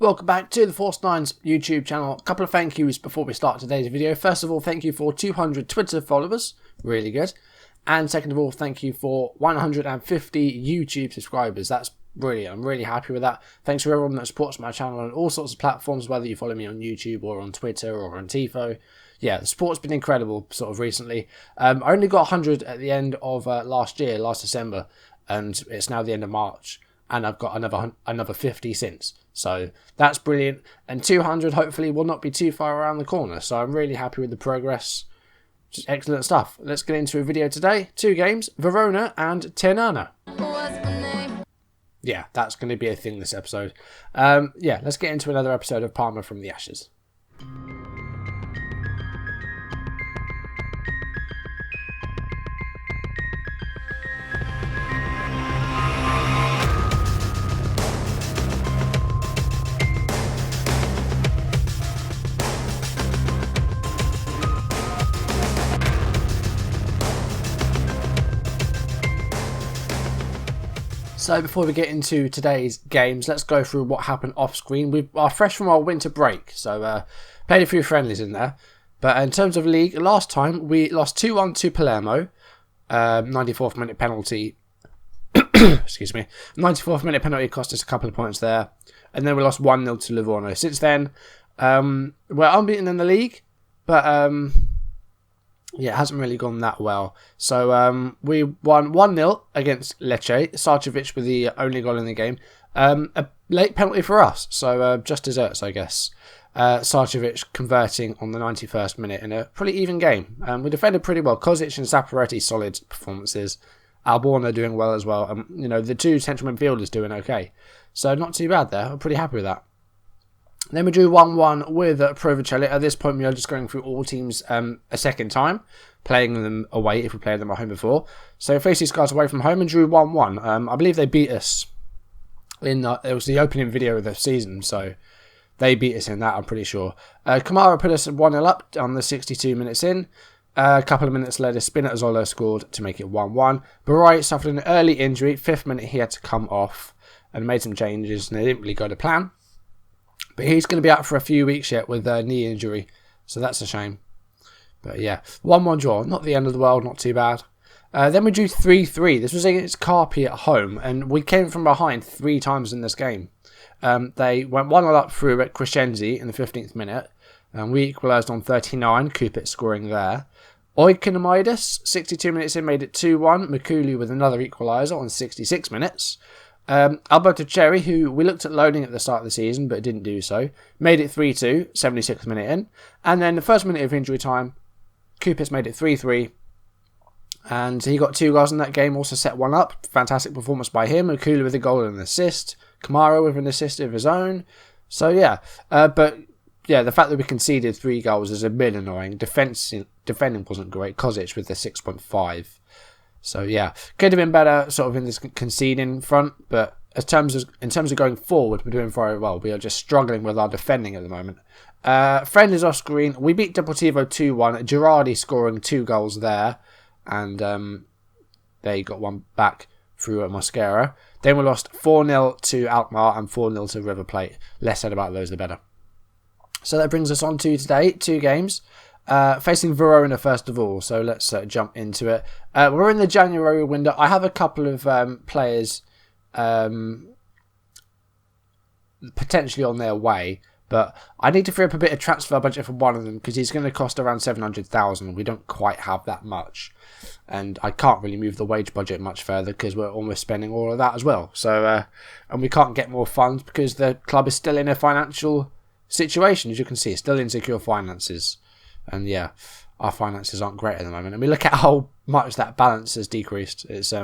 Welcome back to the Force 9's YouTube channel. A couple of thank yous before we start today's video. First of all, thank you for 200 Twitter followers. Really good. And second of all, thank you for 150 YouTube subscribers. That's brilliant. I'm really happy with that. Thanks to everyone that supports my channel on all sorts of platforms, whether you follow me on YouTube or on Twitter or on Tifo. Yeah, the support's been incredible sort of recently. I only got 100 at the end of last December, and it's now the end of March. And I've got another 50 since. So that's brilliant. And 200 hopefully will not be too far around the corner. So I'm really happy with the progress. Just excellent stuff. Let's get into a video today. 2 games, Verona and Ternana. Yeah, that's going to be a thing this episode. Yeah, let's get into another episode of Parma from the Ashes. So before we get into today's games, let's go through what happened off screen. We are fresh from our winter break, so played a few friendlies in there. But in terms of league, last time we lost 2-1 to Palermo, 94th minute penalty. Excuse me, 94th minute penalty cost us a couple of points there, and then we lost 1-0 to Livorno. Since then, we're unbeaten in the league, but yeah, it hasn't really gone that well. So we won 1-0 against Lecce. Sarcevic with the only goal in the game. A late penalty for us, so just desserts, I guess. Sarcevic converting on the 91st minute in a pretty even game. We defended pretty well. Kozic and Zaparetti, solid performances. Alborno doing well as well. You know, the 2 central midfielders doing okay. So not too bad there. I'm pretty happy with that. Then we drew 1-1 with Provicelli. At this point, we are just going through all teams a second time, playing them away if we played them at home before. So faced these guys away from home and drew 1-1. I believe they beat us in it was the opening video of the season, so they beat us in that, I'm pretty sure. Kamara put us 1-0 up on the 62 minutes in. A couple of minutes later, Spinazzola scored to make it 1-1. Barai suffered an early injury. 5th minute, he had to come off and made some changes, and they didn't really go to plan. But he's going to be out for a few weeks yet with a knee injury. So that's a shame. But yeah, 1-1 draw. Not the end of the world. Not too bad. Then we drew 3-3. This was against Carpi at home. And we came from behind 3 times in this game. They went 1-0 up through at Crescenzi in the 15th minute. And we equalised on 39. Kupit scoring there. Oikonomidis, 62 minutes in, made it 2-1. Mikulu with another equaliser on 66 minutes. Alberto Cherry, who we looked at loaning at the start of the season but didn't do so, made it 3-2, 76th minute in. And then the first minute of injury time, Kupis made it 3-3. And he got 2 goals in that game, also set 1 up. Fantastic performance by him. Mikulu with a goal and an assist. Kamara with an assist of his own. So yeah, but yeah, the fact that we conceded 3 goals is a bit annoying. Defending wasn't great. Kozic with the 6.5. So yeah, could have been better sort of in this conceding front, but in terms of going forward, we're doing very well. We are just struggling with our defending at the moment. Friendlies off screen. We beat Deportivo 2-1. Girardi scoring 2 goals there, and they got 1 back through Mosquera. Then we lost 4-0 to Alkmaar and 4-0 to River Plate. Less said about those, the better. So that brings us on to today, 2 games. Facing Verona first of all, so let's jump into it. We're in the January window. I have a couple of players potentially on their way, but I need to free up a bit of transfer budget for one of them because he's going to cost around 700,000. We don't quite have that much, and I can't really move the wage budget much further because we're almost spending all of that as well. So and we can't get more funds because the club is still in a financial situation, as you can see, still insecure finances. And yeah, our finances aren't great at the moment. And we look at how much that balance has decreased. It's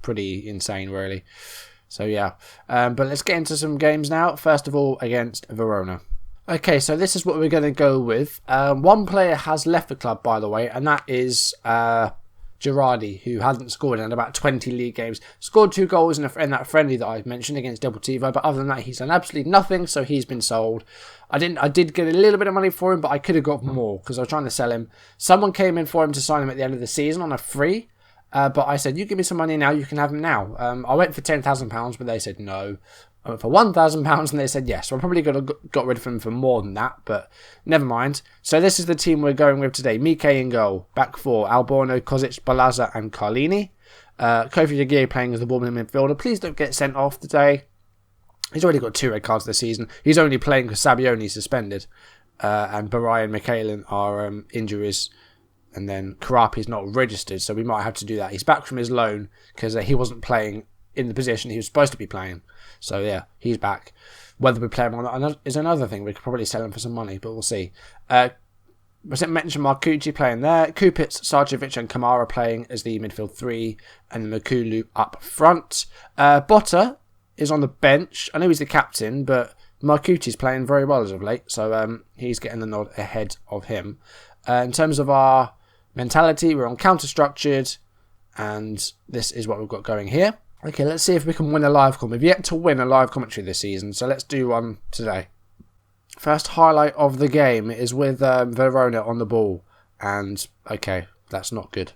pretty insane, really. So yeah, but let's get into some games now. First of all, against Verona. Okay, so this is what we're going to go with. One player has left the club, by the way, and that is Girardi, who hasn't scored in about 20 league games. Scored 2 goals in that friendly that I mentioned against Deportivo, but other than that, he's done absolutely nothing, so he's been sold. I did get a little bit of money for him, but I could have got more because I was trying to sell him. Someone came in for him to sign him at the end of the season on a free, but I said, you give me some money now, you can have him now. I went for £10,000, but they said no. for £1,000, and they said yes. So I probably got rid of him for more than that, but never mind. So this is the team we're going with today. Mike in goal. Back four. Alborno, Kozic, Balazar and Carlini. Kofi Jagir playing as the Bournemouth midfielder. Please don't get sent off today. He's already got 2 red cards this season. He's only playing because Sabioni's suspended. And Barai and Michaelin are injuries. And then Karapi's not registered, so we might have to do that. He's back from his loan because he wasn't playing in the position he was supposed to be playing. So yeah, he's back. Whether we play him or not is another thing. We could probably sell him for some money, but we'll see. Was it mentioned Marcucci playing there? Kupitz, Sarcevic and Kamara playing as the midfield 3 and Makulu up front. Botta is on the bench. I know he's the captain, but Marcucci's playing very well as of late, so he's getting the nod ahead of him. In terms of our mentality, we're on counter-structured, and this is what we've got going here. Okay, let's see if we can win a live comment. We've yet to win a live commentary this season, so let's do one today. First highlight of the game is with Verona on the ball, and okay, that's not good.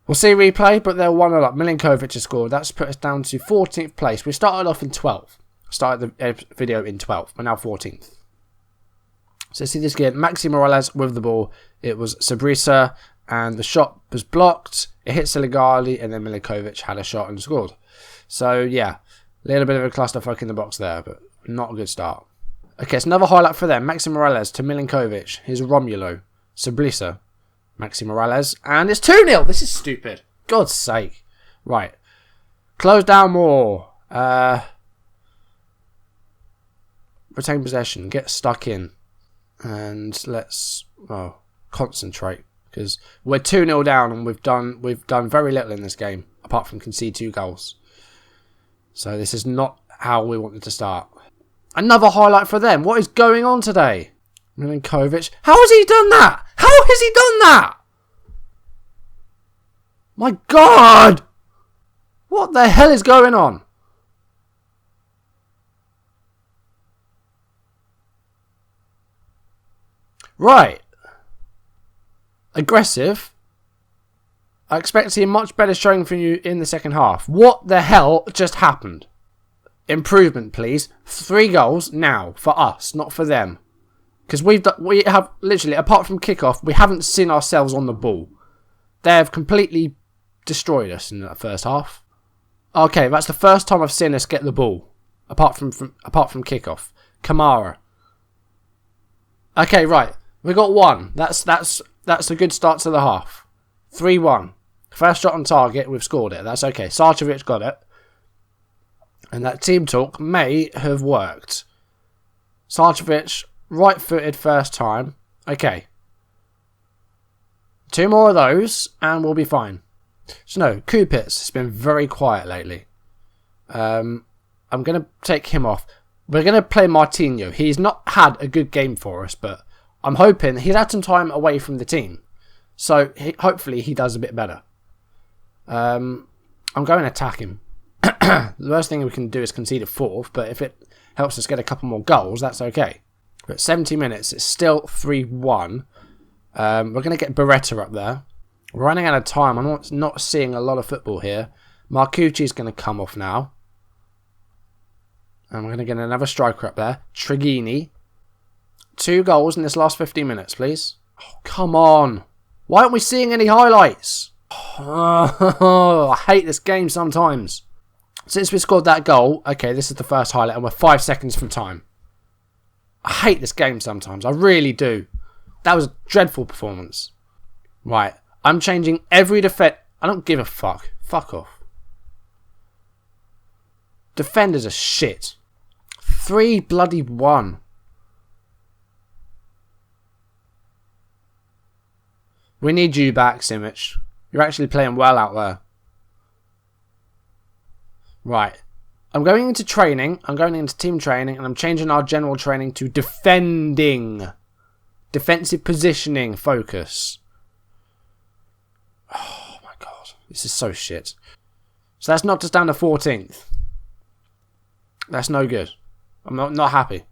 We'll see replay, but they're 1-0 up. Milinkovic has scored. That's put us down to 14th place. We started off in 12th. Started the video in 12th. We're now 14th. So see this again. Maxi Morales with the ball. It was Sabrisa, and the shot was blocked. It hit Siligali, and then Milinkovic had a shot and scored. So yeah, a little bit of a clusterfuck in the box there, but not a good start. Okay, it's another highlight for them. Maxi Morales to Milinkovic. Here's Romulo. Sabrisa. Maxi Morales. And it's 2-0. This is stupid. God's sake. Right. Close down more. Retain possession. Get stuck in. And let's concentrate. Because we're 2-0 down and we've done very little in this game. Apart from concede 2 goals. So this is not how we wanted to start. Another highlight for them. What is going on today? Milinkovic. How has he done that? How has he done that? My God! What the hell is going on? Right. Aggressive. I expect to see a much better showing from you in the second half. What the hell just happened? Improvement, please. 3 goals now for us, not for them. Because we have literally, apart from kickoff, we haven't seen ourselves on the ball. They have completely destroyed us in that first half. Okay, that's the first time I've seen us get the ball, apart from kickoff. Kamara. Okay, right, we got 1. That's a good start to the half. 3-1. First shot on target, we've scored it. That's okay. Sarcevic got it, and that team talk may have worked. Sarcevic. Right-footed first time. Okay. 2 more of those, and we'll be fine. So no, Kupitz has been very quiet lately. I'm going to take him off. We're going to play Martinho. He's not had a good game for us, but I'm hoping he's had some time away from the team. So hopefully he does a bit better. I'm going to attack him. The worst thing we can do is concede a 4th, but if it helps us get a couple more goals, that's okay. But 70 minutes, it's still 3-1. We're going to get Beretta up there. We're running out of time. I'm not seeing a lot of football here. Marcucci's going to come off now. And we're going to get another striker up there. Trigini. 2 goals in this last 15 minutes, please. Oh, come on. Why aren't we seeing any highlights? Oh, I hate this game sometimes. Since we scored that goal, okay, this is the first highlight and we're 5 seconds from time. I hate this game sometimes. I really do. That was a dreadful performance. Right. I'm changing every defense. I don't give a fuck. Fuck off. Defenders are shit. 3-1. We need you back, Simic. You're actually playing well out there. Right. I'm going into training. I'm going into team training. And I'm changing our general training to defending. Defensive positioning focus. Oh my God. This is so shit. So that's knocked us down to 14th. That's no good. I'm not happy.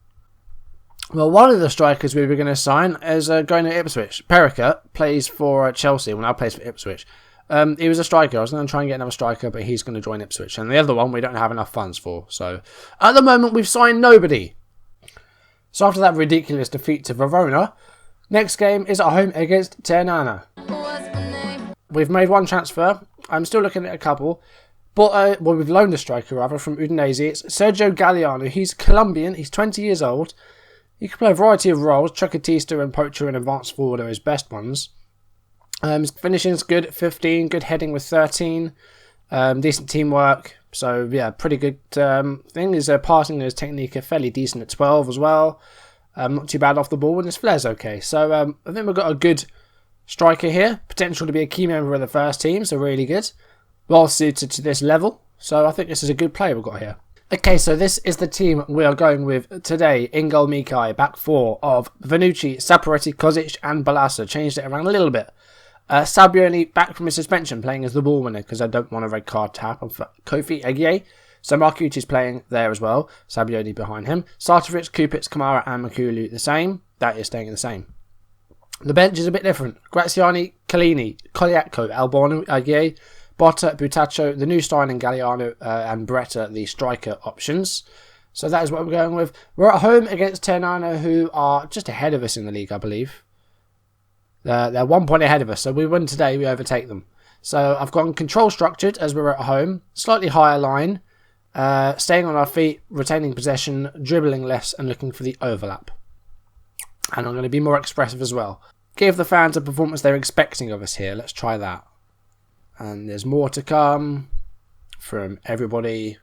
Well, one of the strikers we were going to sign is going to Ipswich. Perica plays for Chelsea. Well, now plays for Ipswich. He was a striker. I was going to try and get another striker, but he's going to join Ipswich. And the other one we don't have enough funds for. So at the moment we've signed nobody. So after that ridiculous defeat to Verona, next game is at home against Ternana. We've made one transfer. I'm still looking at a couple. But we've loaned a striker rather from Udinese. It's Sergio Galliano. He's Colombian. He's 20 years old. He can play a variety of roles. Chuckatista and poacher and advanced forward are his best ones. His finishing's good, 15. Good heading with 13. Decent teamwork. So yeah, pretty good thing. His passing and his technique are fairly decent at 12 as well. Not too bad off the ball, and his flair's okay. So I think we've got a good striker here. Potential to be a key member of the first team, so really good. Well suited to this level. So I think this is a good player we've got here. Okay, so this is the team we are going with today. In goal, Mikai. Back four of Vernucci, Saporetti, Kozic and Balassa. Changed it around a little bit. Sabioni back from his suspension, playing as the ball winner because I don't want a red card tap on Kofi Egie. So Marcucci's playing there as well. Sabioni behind him. Sartovic, Kupitz, Kamara and Makulu the same. That is staying the same. The bench is a bit different. Graziani, Collini, Coliacco, Albono, Egie, Botta, Butaccio, the new Stein and Galliano and Bretta, the striker options. So that is what we're going with. We're at home against Ternana, who are just ahead of us in the league, I believe. They're 1 point ahead of us, so we win today, we overtake them. So I've gone control structured as we're at home, slightly higher line, staying on our feet, retaining possession, dribbling less and looking for the overlap. And I'm going to be more expressive as well. Give the fans a performance they're expecting of us here. Let's try that. And there's more to come from everybody.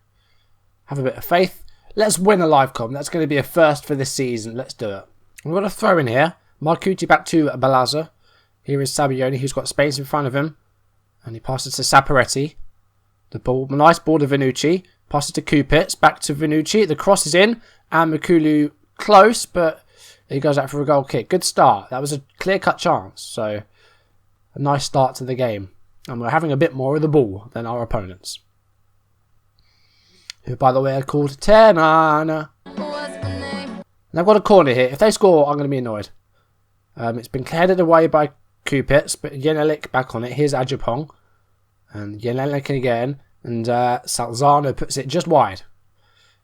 Have a bit of faith. Let's win a live com. That's going to be a first for this season. Let's do it. We've got a throw in here. Marcucci back to Balazza. Here is Sabioni, who's got space in front of him. And he passes to Saporetti. The ball, nice ball to Vernucci. Passes to Kupitz. Back to Vernucci. The cross is in. And Makulu close, but he goes out for a goal kick. Good start. That was a clear-cut chance. So, a nice start to the game. And we're having a bit more of the ball than our opponents. Who, by the way, are called Ternana. And I've got a corner here. If they score, I'm going to be annoyed. It's been headed away by Kupitz, but Yenelik back on it. Here's Ajapong. And Yenelik again. And Salzano puts it just wide.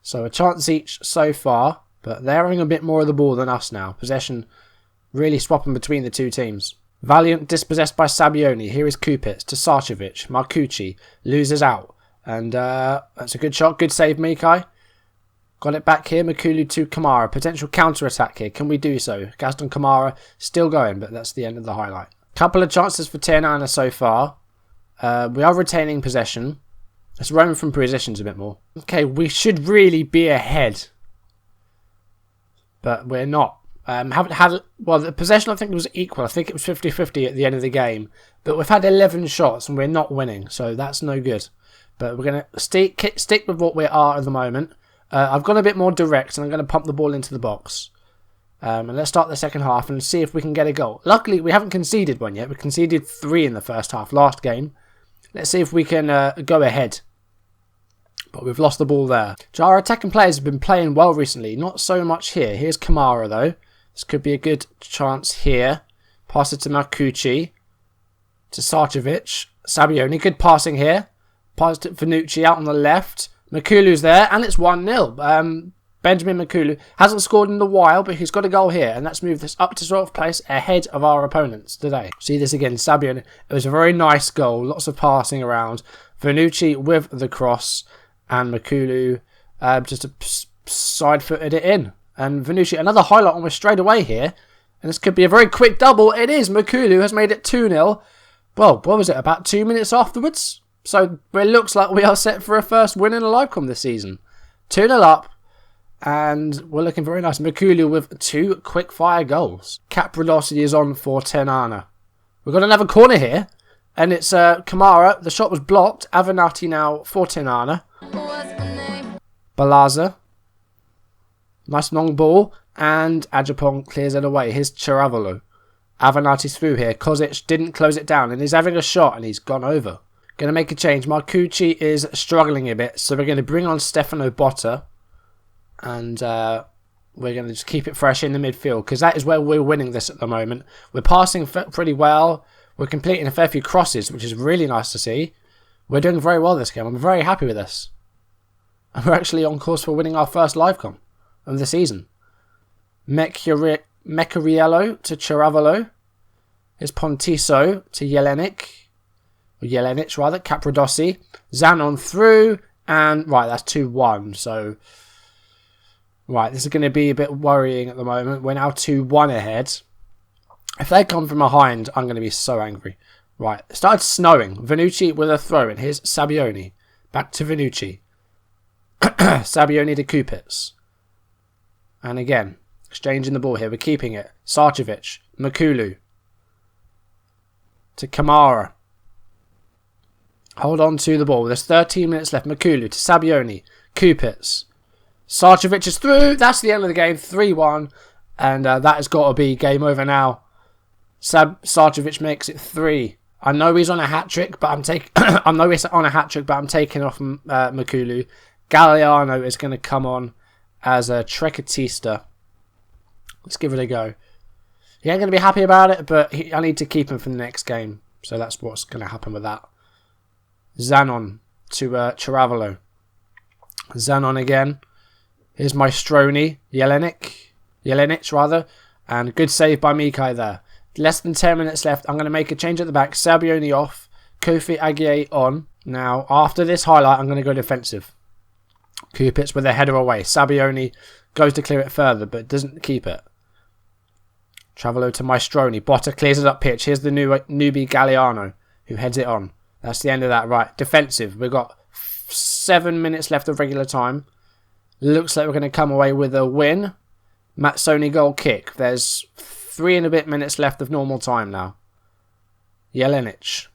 So a chance each so far. But they're having a bit more of the ball than us now. Possession really swapping between the two teams. Valiant dispossessed by Sabioni. Here is Kupitz to Sarcevic. Marcucci loses out. And that's a good shot. Good save, Mikai. Got it back here. Makulu to Kamara. Potential counter-attack here. Can we do so? Gaston Kamara still going, but that's the end of the highlight. Couple of chances for Ternana so far. We are retaining possession. Let's roam from positions a bit more. Okay, we should really be ahead. But we're not. Haven't had... Well, the possession I think was equal. I think it was 50-50 at the end of the game. But we've had 11 shots and we're not winning. So that's no good. But we're going to stick with what we are at the moment. I've gone a bit more direct and I'm going to pump the ball into the box. And let's start the second half and see if we can get a goal. Luckily, we haven't conceded one yet. We conceded 3 in the first half last game. Let's see if we can go ahead. But we've lost the ball there. Our attacking players have been playing well recently. Not so much here. Here's Kamara, though. This could be a good chance here. Pass it to Marcucci. To Sarcevic. Sabioni. Good passing here. Pass to Vernucci out on the left. Makulu's there, and it's 1-0. Benjamin Makulu hasn't scored in a while, but he's got a goal here, and that's moved us up to 12th place ahead of our opponents today. See this again, Sabioni. It was a very nice goal, lots of passing around. Vernucci with the cross, and Makulu just side-footed it in. And Vernucci, another highlight almost straight away here, and this could be a very quick double. It is. Makulu has made it 2-0. Well, what was it, about 2 minutes afterwards? So it looks like we are set for a first win in a live com this season. 2-0 up. And we're looking very nice. Makulu with 2 quick-fire goals. Caprilossi is on for Ternana. We've got another corner here. And it's Kamara. The shot was blocked. Avenatti now for Ternana. Balazza. Nice long ball. And Ajapong clears it away. Here's Chiravolo. Avenatti's through here. Kozic didn't close it down. And he's having a shot. And he's gone over. Going to make a change. Marcucci is struggling a bit. So we're going to bring on Stefano Botta. And we're going to just keep it fresh in the midfield. Because that is where we're winning this at the moment. We're passing pretty well. We're completing a fair few crosses, which is really nice to see. We're doing very well this game. I'm very happy with this. And we're actually on course for winning our first live com of the season. Mecariello to Chiravolo. Here's Pontiso to Jelenic. Or Jelenic, rather. Capradossi. Zanon through. And, right, that's 2-1. So, right, this is going to be a bit worrying at the moment. We're now 2-1 ahead. If they come from behind, I'm going to be so angry. Right, it started snowing. Vanucci with a throw in. Here's Sabioni. Back to Vanucci. Sabioni to Kupits. And again, exchanging the ball here. We're keeping it. Sarcevic. Makulu. To Kamara. Hold on to the ball. There's 13 minutes left. Makulu to Sabioni. Kupits. Sarcevic is through. That's the end of the game. 3-1. And that has got to be game over now. Sarcevic makes it 3. I know he's on a hat trick, but I'm taking. I know he's on a hat trick, but I'm taking off Makulu. Galliano is going to come on as a Trecatista. Let's give it a go. He ain't going to be happy about it, but I need to keep him for the next game. So that's what's going to happen with that. Zanon to Chiravolo. Zanon again. Here's Maestroni. Jelenic, rather. And good save by Mikai there. Less than 10 minutes left. I'm going to make a change at the back. Sabioni off. Kofi Aguier on. Now, after this highlight, I'm going to go defensive. Kupits with a header away. Sabioni goes to clear it further, but doesn't keep it. Travelo to Maestroni. Botta clears it up pitch. Here's the newbie Galliano, who heads it on. That's the end of that. Right, defensive. We've got 7 minutes left of regular time. Looks like we're going to come away with a win. Matsoni goal kick. There's 3 and a bit minutes left of normal time now. Jelenic.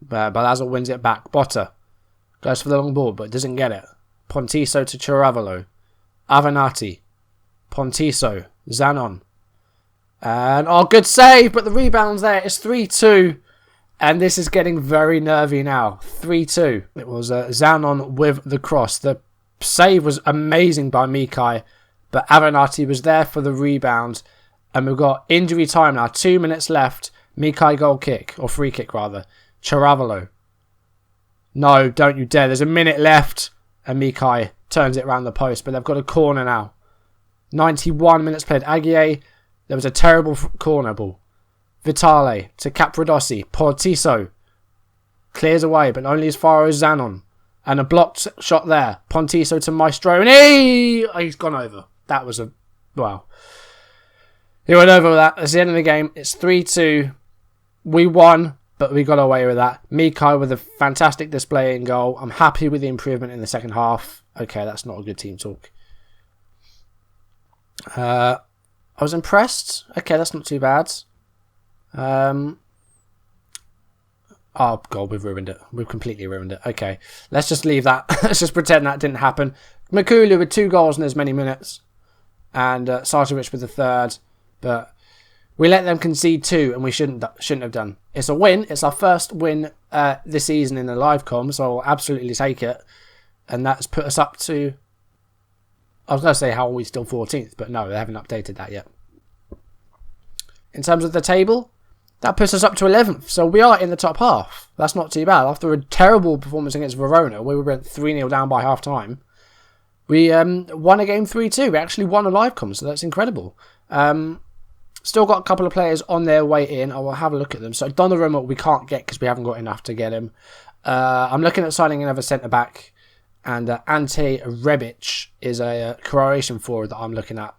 Balazar wins it back. Botta goes for the long ball, but doesn't get it. Pontiso to Chiravolo. Avenatti. Pontiso. Zanon. And, good save, but the rebound's there. It's 3-2. And this is getting very nervy now. 3-2. It was Zanon with the cross. The save was amazing by Mikai, but Avenatti was there for the rebound. And we've got injury time now. 2 minutes left. Mikai goal kick, or free kick rather. Chiravolo. No, don't you dare. There's a minute left. And Mikai turns it around the post, but they've got a corner now. 91 minutes played. Aguier. There was a terrible corner ball. Vitale to Capradossi. Pontiso clears away, but only as far as Zanon. And a blocked shot there. Pontiso to Maestroni. He's gone over. That was a... Wow. He went over with that. That's the end of the game. It's 3-2. We won, but we got away with that. Mikai with a fantastic display in goal. I'm happy with the improvement in the second half. Okay, that's not a good team talk. I was impressed. Okay, that's not too bad. Oh, God, we've ruined it. We've completely ruined it. Okay, let's just leave that. Let's just pretend that didn't happen. Makulu with 2 goals in as many minutes. And Sarcevic with the 3rd. But we let them concede 2, and we shouldn't have done. It's a win. It's our first win this season in the live com, so I'll absolutely take it. And that's put us up to... I was going to say, how are we still 14th? But no, they haven't updated that yet. In terms of the table, that puts us up to 11th. So we are in the top half. That's not too bad. After a terrible performance against Verona, where we went 3-0 down by half time, we won a game 3-2. We actually won a live com, so that's incredible. Still got a couple of players on their way in. I will have a look at them. So Donnarumma we can't get because we haven't got enough to get him. I'm looking at signing another centre-back. And Ante Rebic is a Croatian forward that I'm looking at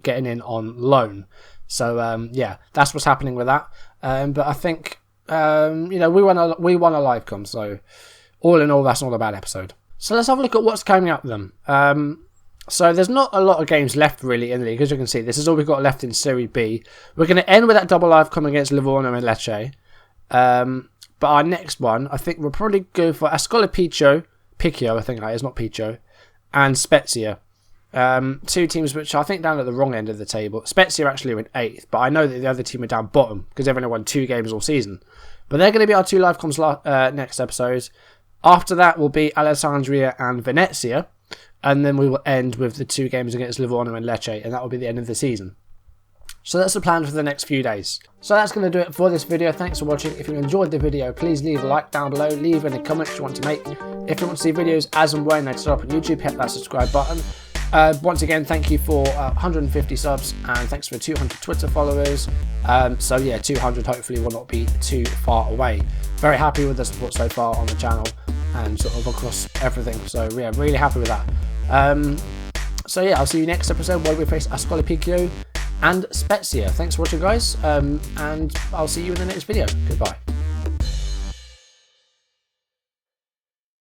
getting in on loan. So, yeah, that's what's happening with that. But I think, we won a live com. So, all in all, that's not a bad episode. So, let's have a look at what's coming up with them. So, there's not a lot of games left, really, in the league. As you can see, this is all we've got left in Serie B. We're going to end with that double live com against Livorno and Lecce. But our next one, I think we'll probably go for Ascoli Picchio, I think that is, not Picchio, and Spezia. 2 teams which I think down at the wrong end of the table. Spezia actually went 8th, but I know that the other team are down bottom because they've only won 2 games all season. But they're going to be our 2 live comms next episodes. After that will be Alessandria and Venezia, and then we will end with the 2 games against Livorno and Lecce, and that will be the end of the season. So that's the plan for the next few days. So that's going to do it for this video. Thanks for watching. If you enjoyed the video, please leave a like down below. Leave any comments you want to make. If you want to see videos as and when they start up on YouTube, hit that subscribe button. Once again, thank you for 150 subs and thanks for 200 Twitter followers. So yeah, 200 hopefully will not be too far away. Very happy with the support so far on the channel and sort of across everything. So yeah, really happy with that. So yeah, I'll see you next episode where we face Ascoli Picchio and Spezia. Thanks for watching, guys, and I'll see you in the next video. Goodbye.